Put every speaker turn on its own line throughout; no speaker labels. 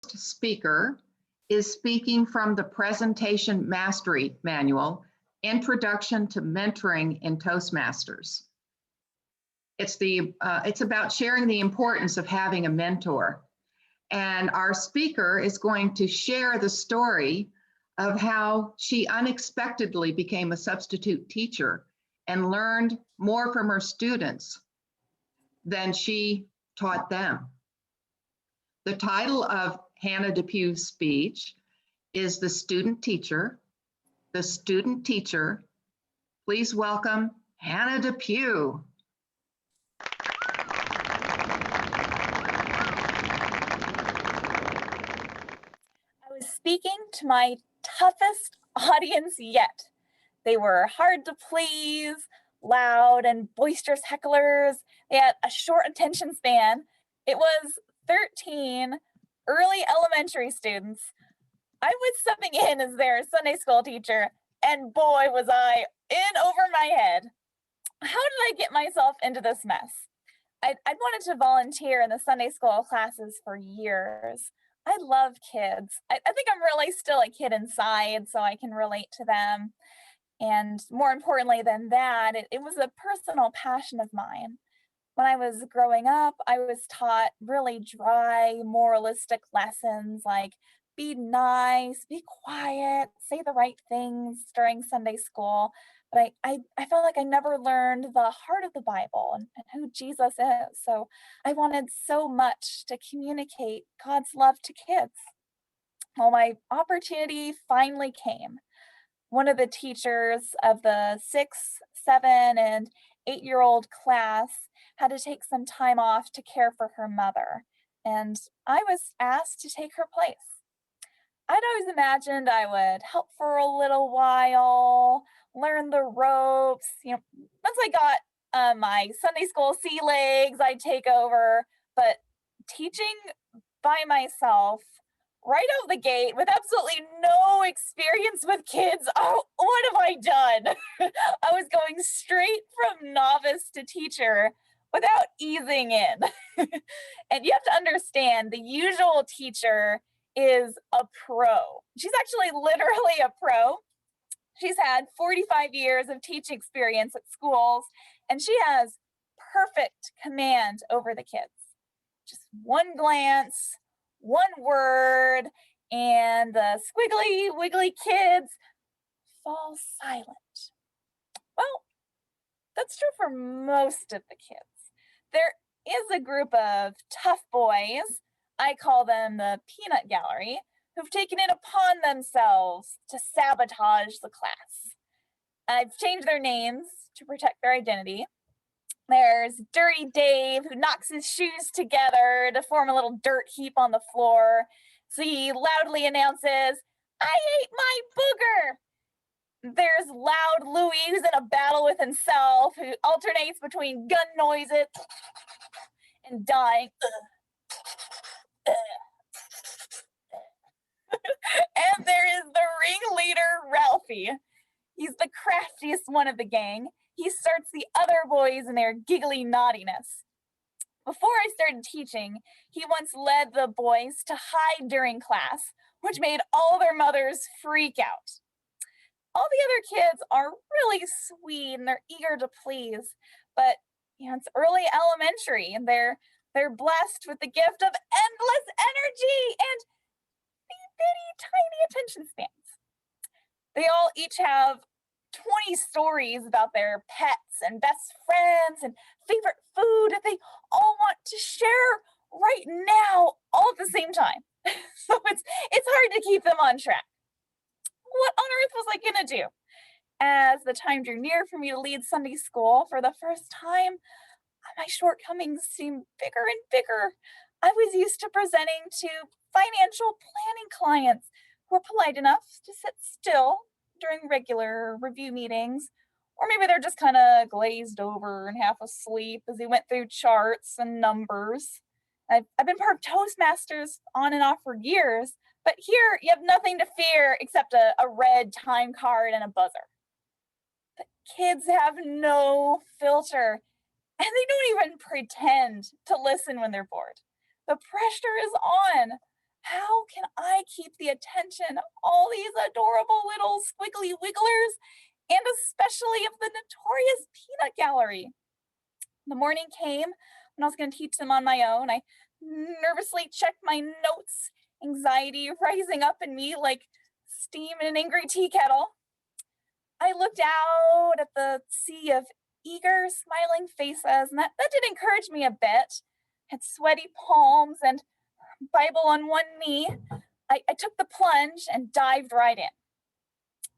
speaker is speaking from the Presentation Mastery Manual, Introduction to Mentoring in Toastmasters. It's about sharing the importance of having a mentor. And our speaker is going to share the story of how she unexpectedly became a substitute teacher and learned more from her students than she taught them. The title of Hannah Depew's speech is The Student Teacher. The Student Teacher. Please welcome Hannah Depew.
I was speaking to my toughest audience yet. They were hard to please, loud and boisterous hecklers. They had a short attention span. It was 13 early elementary students. I was stepping in as their Sunday school teacher, and boy, was I in over my head. How did I get myself into this mess? I'd wanted to volunteer in the Sunday school classes for years. I love kids. I think I'm really still a kid inside, so I can relate to them. And more importantly than that, it was a personal passion of mine. When I was growing up, I was taught really dry, moralistic lessons like be nice, be quiet, say the right things during Sunday school. But I felt like I never learned the heart of the Bible and who Jesus is. So I wanted so much to communicate God's love to kids. Well, my opportunity finally came. One of the teachers of the 6, 7, and 8-year-old class had to take some time off to care for her mother, and I was asked to take her place. I'd always imagined I would help for a little while, learn the ropes. Once I got my Sunday school sea legs, I'd take over, but teaching by myself right out the gate with absolutely no experience with kids. Oh, what have I done? I was going straight from novice to teacher without easing in. And you have to understand, the usual teacher is a pro. She's actually literally a pro. She's had 45 years of teaching experience at schools, and she has perfect command over the kids. Just one glance, one word, and the squiggly wiggly kids fall silent. Well, that's true for most of the kids. There is a group of tough boys, I call them the peanut gallery, who've taken it upon themselves to sabotage the class. I've changed their names to protect their identity. There's Dirty Dave, who knocks his shoes together to form a little dirt heap on the floor. So he loudly announces, "I ate my booger." There's Loud Louie, who's in a battle with himself, who alternates between gun noises and dying. And there is the ringleader, Ralphie. He's the craftiest one of the gang. He starts the other boys in their giggly naughtiness. Before I started teaching, he once led the boys to hide during class, which made all their mothers freak out. All the other kids are really sweet and they're eager to please, but it's early elementary and they're blessed with the gift of endless energy and bitty tiny attention spans. They all each have 20 stories about their pets and best friends and favorite food that they all want to share right now, all at the same time. So it's hard to keep them on track. What on earth was I gonna do? As the time drew near for me to lead Sunday school for the first time, my shortcomings seemed bigger and bigger. I was used to presenting to financial planning clients who were polite enough to sit still during regular review meetings, or maybe they're just kind of glazed over and half asleep as they went through charts and numbers. I've been part of Toastmasters on and off for years, but here you have nothing to fear except a red time card and a buzzer. But kids have no filter, and they don't even pretend to listen when they're bored. The pressure is on. How can I keep the attention of all these adorable little squiggly wigglers and especially of the notorious peanut gallery? The morning came when I was going to teach them on my own. I nervously checked my notes, anxiety rising up in me like steam in an angry tea kettle. I looked out at the sea of eager, smiling faces, and that did encourage me a bit. Had sweaty palms and Bible on one knee. I took the plunge and dived right in.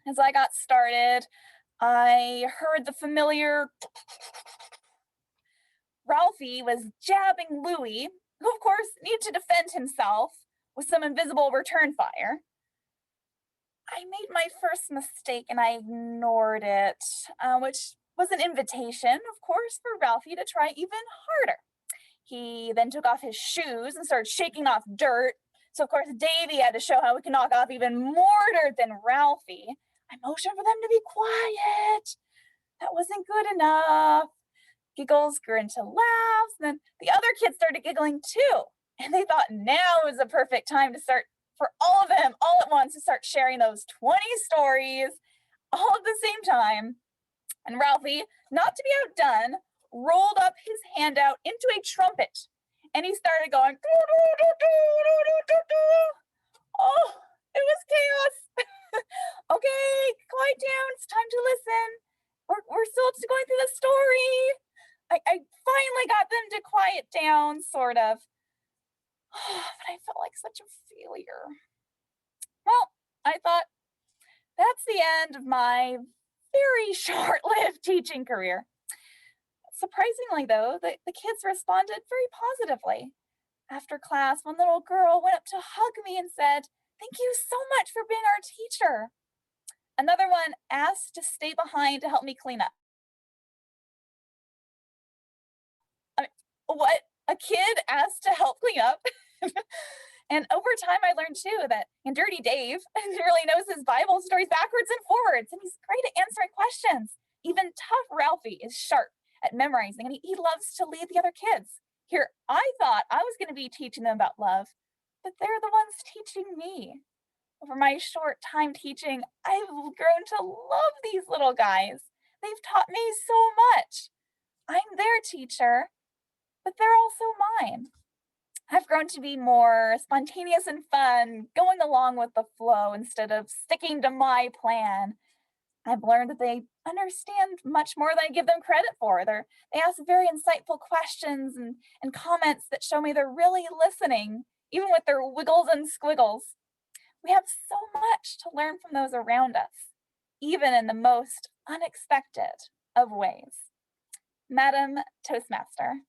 As I got started, I heard the familiar Ralphie was jabbing Louie, who of course needed to defend himself with some invisible return fire. I made my first mistake and I ignored it, which was an invitation, of course, for Ralphie to try even harder. He then took off his shoes and started shaking off dirt. So, of course, Davy had to show how we can knock off even more dirt than Ralphie. I motioned for them to be quiet. That wasn't good enough. Giggles grew into laughs, and then the other kids started giggling too. And they thought now was the perfect time to start for all of them all at once to start sharing those 20 stories all at the same time. And Ralphie, not to be outdone, rolled up his hand out into a trumpet and he started going, "Doo, doo, doo, doo, doo, doo, doo, doo." Oh, it was chaos. Okay, quiet down. It's time to listen. We're still just going through the story. I finally got them to quiet down, sort of. But I felt like such a failure. Well, I thought that's the end of my very short lived teaching career. Surprisingly, though, the kids responded very positively. After class, one little girl went up to hug me and said, "Thank you so much for being our teacher." Another one asked to stay behind to help me clean up. I mean, what? A kid asked to help clean up? And over time, I learned too that and Dirty Dave really knows his Bible stories backwards and forwards, and he's great at answering questions. Even tough Ralphie is sharp at memorizing, and he loves to lead the other kids. Here, I thought I was going to be teaching them about love, but they're the ones teaching me. Over my short time teaching, I've grown to love these little guys. They've taught me so much. I'm their teacher, but they're also mine. I've grown to be more spontaneous and fun, going along with the flow instead of sticking to my plan. I've learned that they understand much more than I give them credit for. They ask very insightful questions and comments that show me they're really listening, even with their wiggles and squiggles. We have so much to learn from those around us, even in the most unexpected of ways. Madam Toastmaster.